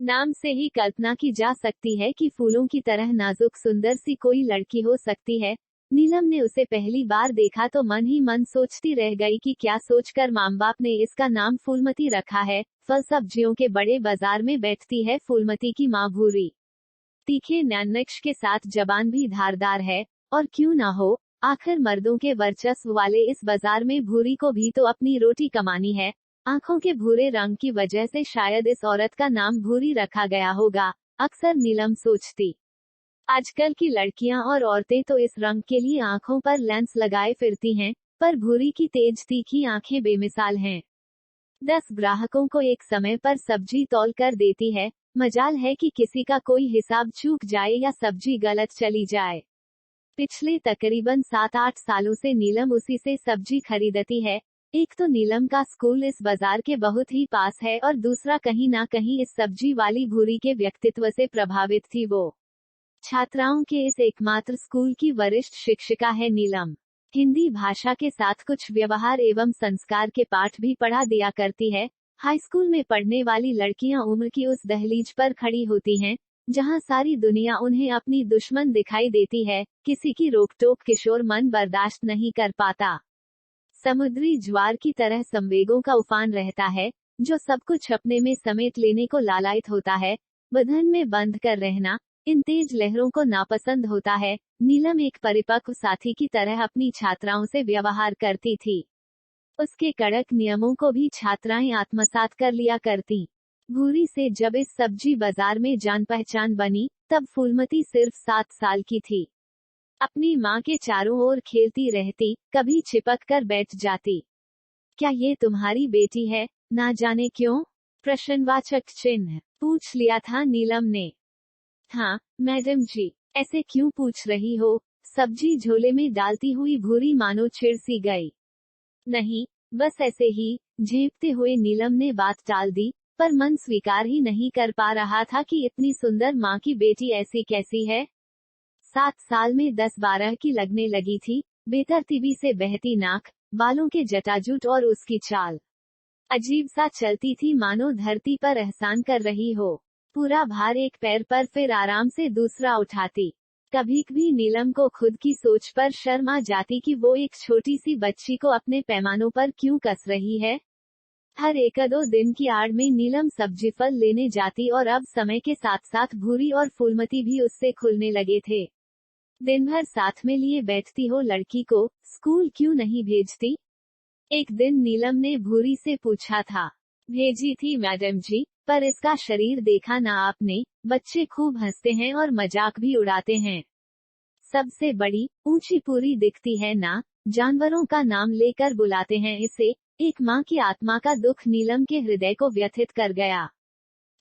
नाम से ही कल्पना की जा सकती है कि फूलों की तरह नाजुक सुंदर सी कोई लड़की हो सकती है। नीलम ने उसे पहली बार देखा तो मन ही मन सोचती रह गई कि क्या सोचकर माँ बाप ने इसका नाम फूलमती रखा है। फल सब्जियों के बड़े बाजार में बैठती है फूलमती की माँ भूरी। तीखे नैनक्श के साथ जबान भी धारदार है, और क्यों ना हो, आखिर मर्दों के वर्चस्व वाले इस बाजार में भूरी को भी तो अपनी रोटी कमानी है। आंखों के भूरे रंग की वजह से शायद इस औरत का नाम भूरी रखा गया होगा, अक्सर नीलम सोचती। आजकल की लड़कियां और औरतें तो इस रंग के लिए आंखों पर लेंस लगाए फिरती हैं, पर भूरी की तेज तीखी आंखें बेमिसाल हैं। 10 ग्राहकों को एक समय पर सब्जी तौल कर देती है। मजाल है कि किसी का कोई हिसाब चूक जाए या सब्जी गलत चली जाए। पिछले तकरीबन 7-8 सालों से नीलम उसी से सब्जी खरीदती है। एक तो नीलम का स्कूल इस बाजार के बहुत ही पास है और दूसरा कहीं ना कहीं इस सब्जी वाली भूरी के व्यक्तित्व से प्रभावित थी वो। छात्राओं के इस एकमात्र स्कूल की वरिष्ठ शिक्षिका है नीलम। हिंदी भाषा के साथ कुछ व्यवहार एवं संस्कार के पाठ भी पढ़ा दिया करती है। हाई स्कूल में पढ़ने वाली लड़कियां उम्र की उस दहलीज पर खड़ी होती हैं, जहां सारी दुनिया उन्हें अपनी दुश्मन दिखाई देती है। किसी की रोक-टोक किशोर मन बर्दाश्त नहीं कर पाता। समुद्री ज्वार की तरह संवेगों का उफान रहता है, जो सब कुछ अपने में समेट लेने को लालायित होता है। बंधन में बंध कर रहना इन तेज लहरों को नापसंद होता है। नीलम एक परिपक्व साथी की तरह अपनी छात्राओं से व्यवहार करती थी। उसके कड़क नियमों को भी छात्राएं आत्मसात कर लिया करती। भूरी से जब इस सब्जी बाजार में जान पहचान बनी, तब फूलमती सिर्फ 7 साल की थी। अपनी माँ के चारों ओर खेलती रहती, कभी चिपक कर बैठ जाती। क्या ये तुम्हारी बेटी है? ना जाने क्यों प्रश्नवाचक चिन्ह पूछ लिया था नीलम ने। हाँ मैडम जी। ऐसे क्यों पूछ रही हो? सब्जी झोले में डालती हुई भूरी मानो चिढ़ सी गई। नहीं, बस ऐसे ही, झेपते हुए नीलम ने बात टाल दी, पर मन स्वीकार ही नहीं कर पा रहा था कि इतनी सुंदर माँ की बेटी ऐसी कैसी है। 7 साल में 10-12 की लगने लगी थी। बेतरतीबी से बहती नाक, बालों के जटाजूट और उसकी चाल अजीब सा चलती थी, मानो धरती पर एहसान कर रही हो। पूरा भार एक पैर पर फिर आराम से दूसरा उठाती। कभी कभी नीलम को खुद की सोच पर शर्म आ जाती कि वो एक छोटी सी बच्ची को अपने पैमानों पर क्यों कस रही है। हर 1-2 दिन की आड़ में नीलम सब्जी फल लेने जाती और अब समय के साथ साथ भूरी और फूलमती भी उससे खुलने लगे थे। दिन भर साथ में लिए बैठती हो लड़की को, स्कूल क्यों नहीं भेजती? एक दिन नीलम ने भूरी से पूछा था। भेजी थी मैडम जी, पर इसका शरीर देखा ना आपने? बच्चे खूब हंसते हैं और मजाक भी उड़ाते हैं। सबसे बड़ी, ऊंची पूरी दिखती है ना, जानवरों का नाम लेकर बुलाते हैं इसे। एक माँ की आत्मा का दुख नीलम के हृदय को व्यथित कर गया।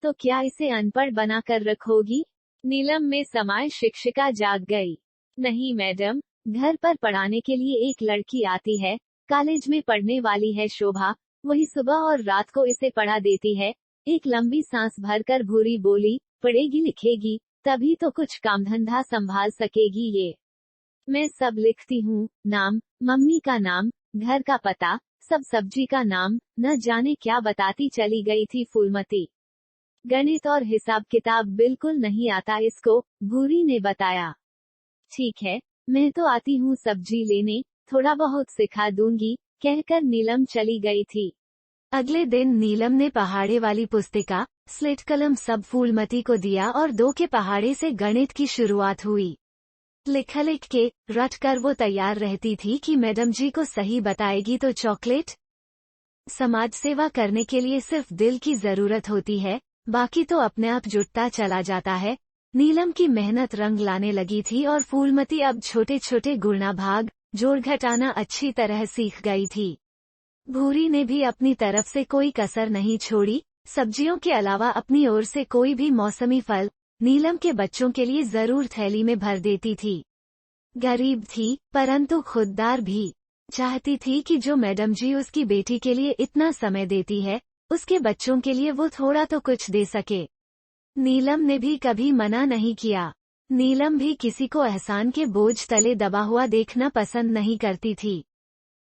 तो क्या इसे अनपढ़ बना कर रखोगी? नीलम में समाये शिक्षिका जाग गई। नहीं मैडम, घर पर पढ़ाने के लिए एक लड़की आती है, कॉलेज में पढ़ने वाली है शोभा, वही सुबह और रात को इसे पढ़ा देती है। एक लंबी सांस भरकर भूरी बोली, पढ़ेगी लिखेगी, तभी तो कुछ काम धंधा संभाल सकेगी ये। मैं सब लिखती हूँ, नाम, मम्मी का नाम, घर का पता, सब सब्जी का नाम, न जाने क्या बताती चली गई थी फूलमती। गणित और हिसाब किताब बिल्कुल नहीं आता इसको, भूरी ने बताया। ठीक है, मैं तो आती हूँ सब्जी लेने, थोड़ा बहुत सिखा दूंगी, कहकर नीलम चली गई थी। अगले दिन नीलम ने पहाड़े वाली पुस्तिका, स्लेट कलम सब फूलमती को दिया और 2 के पहाड़े से गणित की शुरुआत हुई। लिख लिख के, रट कर वो तैयार रहती थी कि मैडम जी को सही बताएगी तो चॉकलेट। समाज सेवा करने के लिए सिर्फ दिल की जरूरत होती है, बाकी तो अपने आप जुटता चला जाता है। नीलम की मेहनत रंग लाने लगी थी और फूलमती अब छोटे छोटे गुणा भाग, जोड़ घटाना अच्छी तरह सीख गई थी। भूरी ने भी अपनी तरफ से कोई कसर नहीं छोड़ी। सब्जियों के अलावा अपनी ओर से कोई भी मौसमी फल नीलम के बच्चों के लिए जरूर थैली में भर देती थी। गरीब थी, परंतु खुददार भी। चाहती थी कि जो मैडम जी उसकी बेटी के लिए इतना समय देती है, उसके बच्चों के लिए वो थोड़ा तो कुछ दे सके। नीलम ने भी कभी मना नहीं किया। नीलम भी किसी को एहसान के बोझ तले दबा हुआ देखना पसंद नहीं करती थी।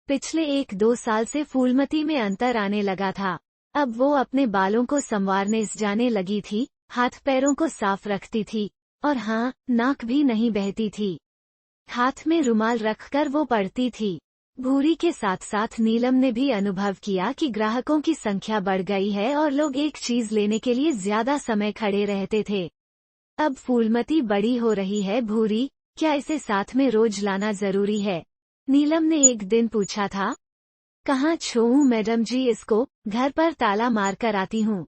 पिछले 1-2 साल से फूलमती में अंतर आने लगा था। अब वो अपने बालों को संवारने जाने लगी थी, हाथ पैरों को साफ रखती थी, और हाँ, नाक भी नहीं बहती थी। हाथ में रुमाल रखकर वो पढ़ती थी। भूरी के साथ साथ नीलम ने भी अनुभव किया कि ग्राहकों की संख्या बढ़ गई है और लोग एक चीज लेने के लिए ज्यादा समय खड़े रहते थे। अब फूलमती बड़ी हो रही है भूरी, क्या इसे साथ में रोज लाना जरूरी है? नीलम ने एक दिन पूछा था। कहाँ छोड़ूं मैडम जी इसको, घर पर ताला मार कर आती हूँ।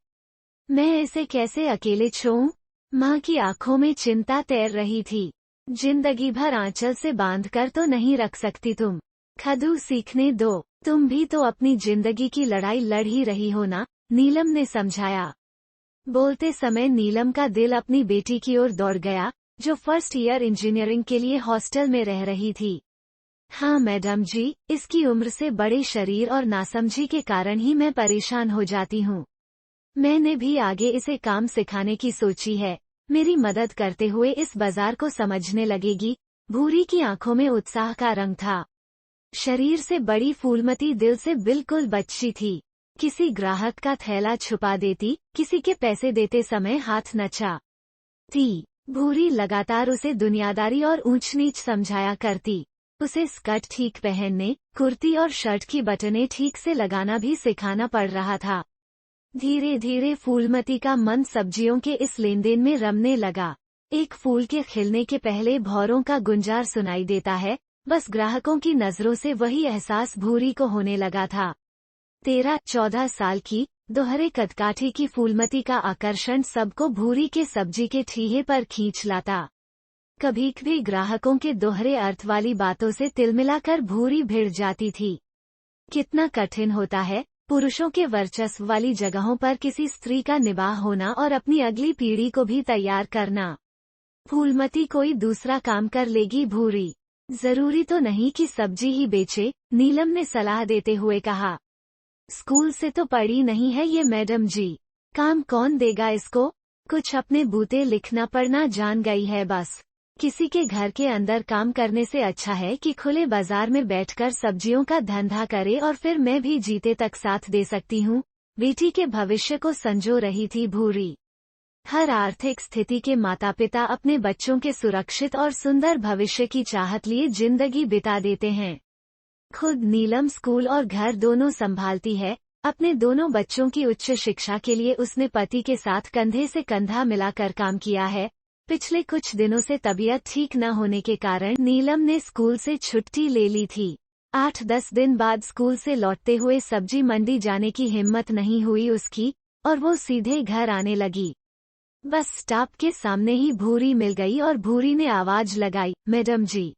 मैं इसे कैसे अकेले छोड़ूं? माँ की आंखों में चिंता तैर रही थी। जिंदगी भर आंचल से बांधकर तो नहीं रख सकती तुम। खदू सीखने दो, तुम भी तो अपनी जिंदगी की लड़ाई लड़ ही रही हो ना, नीलम ने समझाया। बोलते समय नीलम का दिल अपनी बेटी की ओर दौड़ गया, जो फर्स्ट ईयर इंजीनियरिंग के लिए हॉस्टल में रह रही थी। हाँ मैडम जी, इसकी उम्र से बड़े शरीर और नासमझी के कारण ही मैं परेशान हो जाती हूँ। मैंने भी आगे इसे काम सिखाने की सोची है, मेरी मदद करते हुए इस बाजार को समझने लगेगी। भूरी की आंखों में उत्साह का रंग था। शरीर से बड़ी फूलमती दिल से बिल्कुल बच्ची थी। किसी ग्राहक का थैला छुपा देती, किसी के पैसे देते समय हाथ नचा थी। भूरी लगातार उसे दुनियादारी और ऊंच नीच समझाया करती। उसे स्कर्ट ठीक पहनने, कुर्ती और शर्ट की बटनें ठीक से लगाना भी सिखाना पड़ रहा था। धीरे धीरे फूलमती का मन सब्जियों के इस लेनदेन में रमने लगा। एक फूल के खिलने के पहले भौरों का गुंजार सुनाई देता है, बस ग्राहकों की नजरों से वही एहसास भूरी को होने लगा था। 13-14 साल की, दोहरे कदकाठी की फूलमती का आकर्षण सबको भूरी के सब्जी के ठीहे पर खींच लाता। कभी कभी ग्राहकों के दोहरे अर्थ वाली बातों से तिलमिलाकर भूरी भिड़ जाती थी। कितना कठिन होता है पुरुषों के वर्चस्व वाली जगहों पर किसी स्त्री का निवाह होना और अपनी अगली पीढ़ी को भी तैयार करना। फूलमती कोई दूसरा काम कर लेगी भूरी। जरूरी तो नहीं कि सब्जी ही बेचे, नीलम ने सलाह देते हुए कहा। स्कूल से तो पढ़ी नहीं है ये मैडम जी, काम कौन देगा इसको? कुछ अपने बूते लिखना पढ़ना जान गई है बस। किसी के घर के अंदर काम करने से अच्छा है कि खुले बाजार में बैठकर सब्जियों का धंधा करे, और फिर मैं भी जीते तक साथ दे सकती हूँ। बेटी के भविष्य को संजो रही थी भूरी। हर आर्थिक स्थिति के माता पिता अपने बच्चों के सुरक्षित और सुंदर भविष्य की चाहत लिए जिंदगी बिता देते हैं। खुद नीलम स्कूल और घर दोनों संभालती है। अपने दोनों बच्चों की उच्च शिक्षा के लिए उसने पति के साथ कंधे से कंधा मिलाकर काम किया है। पिछले कुछ दिनों से तबीयत ठीक न होने के कारण नीलम ने स्कूल से छुट्टी ले ली थी। 8-10 दिन बाद स्कूल से लौटते हुए सब्जी मंडी जाने की हिम्मत नहीं हुई उसकी, और वो सीधे घर आने लगी। बस स्टॉप के सामने ही भूरी मिल गई और भूरी ने आवाज लगाई, मैडम जी।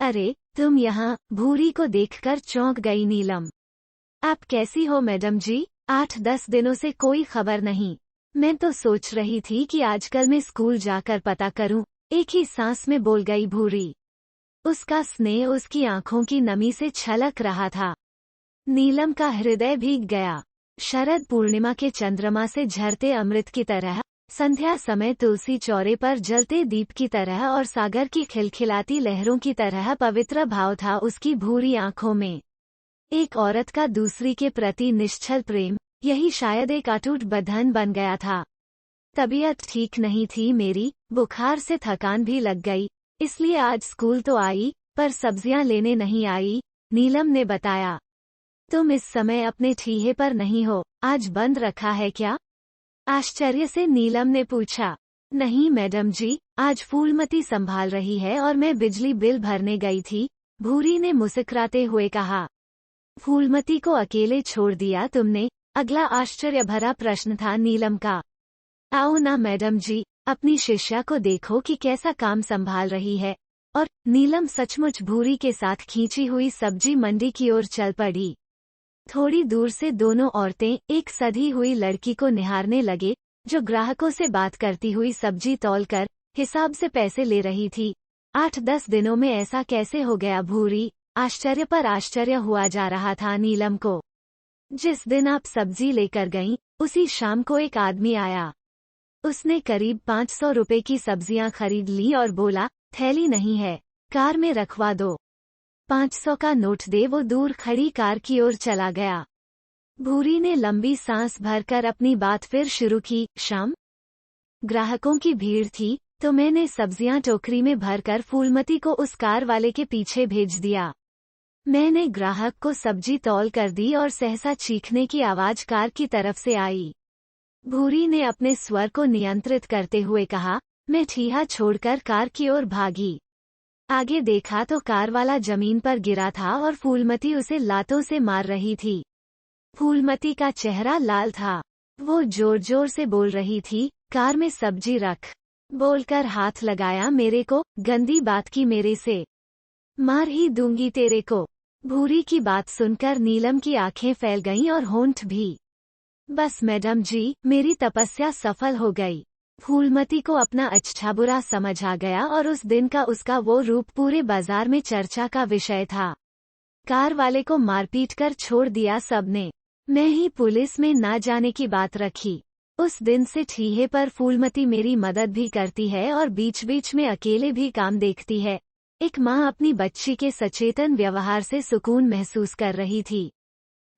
अरे, तुम यहाँ? भूरी को देखकर चौंक गई नीलम। आप कैसी हो मैडम जी? 8-10 दिनों से कोई खबर नहीं। मैं तो सोच रही थी कि आजकल मैं स्कूल जाकर पता करूं, एक ही सांस में बोल गई भूरी। उसका स्नेह उसकी आंखों की नमी से छलक रहा था। नीलम का हृदय भीग गया। शरद पूर्णिमा के चंद्रमा से झरते अमृत की तरह, संध्या समय तुलसी चौरे पर जलते दीप की तरह और सागर की खिलखिलाती लहरों की तरह पवित्र भाव था उसकी भूरी आंखों में। एक औरत का दूसरी के प्रति निश्चल प्रेम, यही शायद एक अटूट बंधन बन गया था। तबीयत ठीक नहीं थी मेरी, बुखार से थकान भी लग गई, इसलिए आज स्कूल तो आई, पर सब्जियां लेने नहीं आई, नीलम ने बताया। तुम इस समय अपने ठीहे पर नहीं हो, आज बंद रखा है क्या? आश्चर्य से नीलम ने पूछा। नहीं मैडम जी, आज फूलमती संभाल रही है और मैं बिजली बिल भरने गई थी, भूरी ने मुस्कुराते हुए कहा। फूलमती को अकेले छोड़ दिया तुमने? अगला आश्चर्य भरा प्रश्न था नीलम का। आओ ना मैडम जी, अपनी शिष्या को देखो कि कैसा काम संभाल रही है। और नीलम सचमुच भूरी के साथ खींची हुई सब्जी मंडी की ओर चल पड़ी। थोड़ी दूर से दोनों औरतें एक सधी हुई लड़की को निहारने लगे, जो ग्राहकों से बात करती हुई सब्जी तौलकर हिसाब से पैसे ले रही थी। 8-10 दिनों में ऐसा कैसे हो गया भूरी? आश्चर्य पर आश्चर्य हुआ जा रहा था नीलम को। जिस दिन आप सब्जी लेकर गईं, उसी शाम को एक आदमी आया। उसने करीब 500 रुपए की सब्जियां खरीद ली और बोला, थैली नहीं है, कार में रखवा दो। 500 का नोट दे वो दूर खड़ी कार की ओर चला गया। भूरी ने लंबी सांस भरकर अपनी बात फिर शुरू की, शाम ग्राहकों की भीड़ थी, तो मैंने सब्जियां टोकरी में भरकर फूलमती को उस कार वाले के पीछे भेज दिया। मैंने ग्राहक को सब्जी तौल कर दी और सहसा चीखने की आवाज कार की तरफ से आई। भूरी ने अपने स्वर को नियंत्रित करते हुए कहा, मैं ठिया छोड़कर कार की ओर भागी। आगे देखा तो कार वाला जमीन पर गिरा था और फूलमती उसे लातों से मार रही थी। फूलमती का चेहरा लाल था। वो जोर जोर से बोल रही थी, कार में सब्जी रख। बोलकर हाथ लगाया मेरे को, गंदी बात की मेरे से। मार ही दूंगी तेरे को। भूरी की बात सुनकर नीलम की आंखें फैल गईं और होंठ भी। बस मैडम जी, मेरी तपस्या सफल हो गई। फूलमती को अपना अच्छा बुरा समझ आ गया और उस दिन का उसका वो रूप पूरे बाजार में चर्चा का विषय था। कार वाले को मारपीट कर छोड़ दिया सबने। मैं ही पुलिस में ना जाने की बात रखी। उस दिन से ठीहे पर फूलमती मेरी मदद भी करती है और बीच बीच में अकेले भी काम देखती है। एक माँ अपनी बच्ची के सचेतन व्यवहार से सुकून महसूस कर रही थी।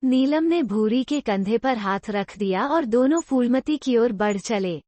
नीलम ने भूरी के कंधे पर हाथ रख दिया और दोनों फूलमती की ओर बढ़ चले।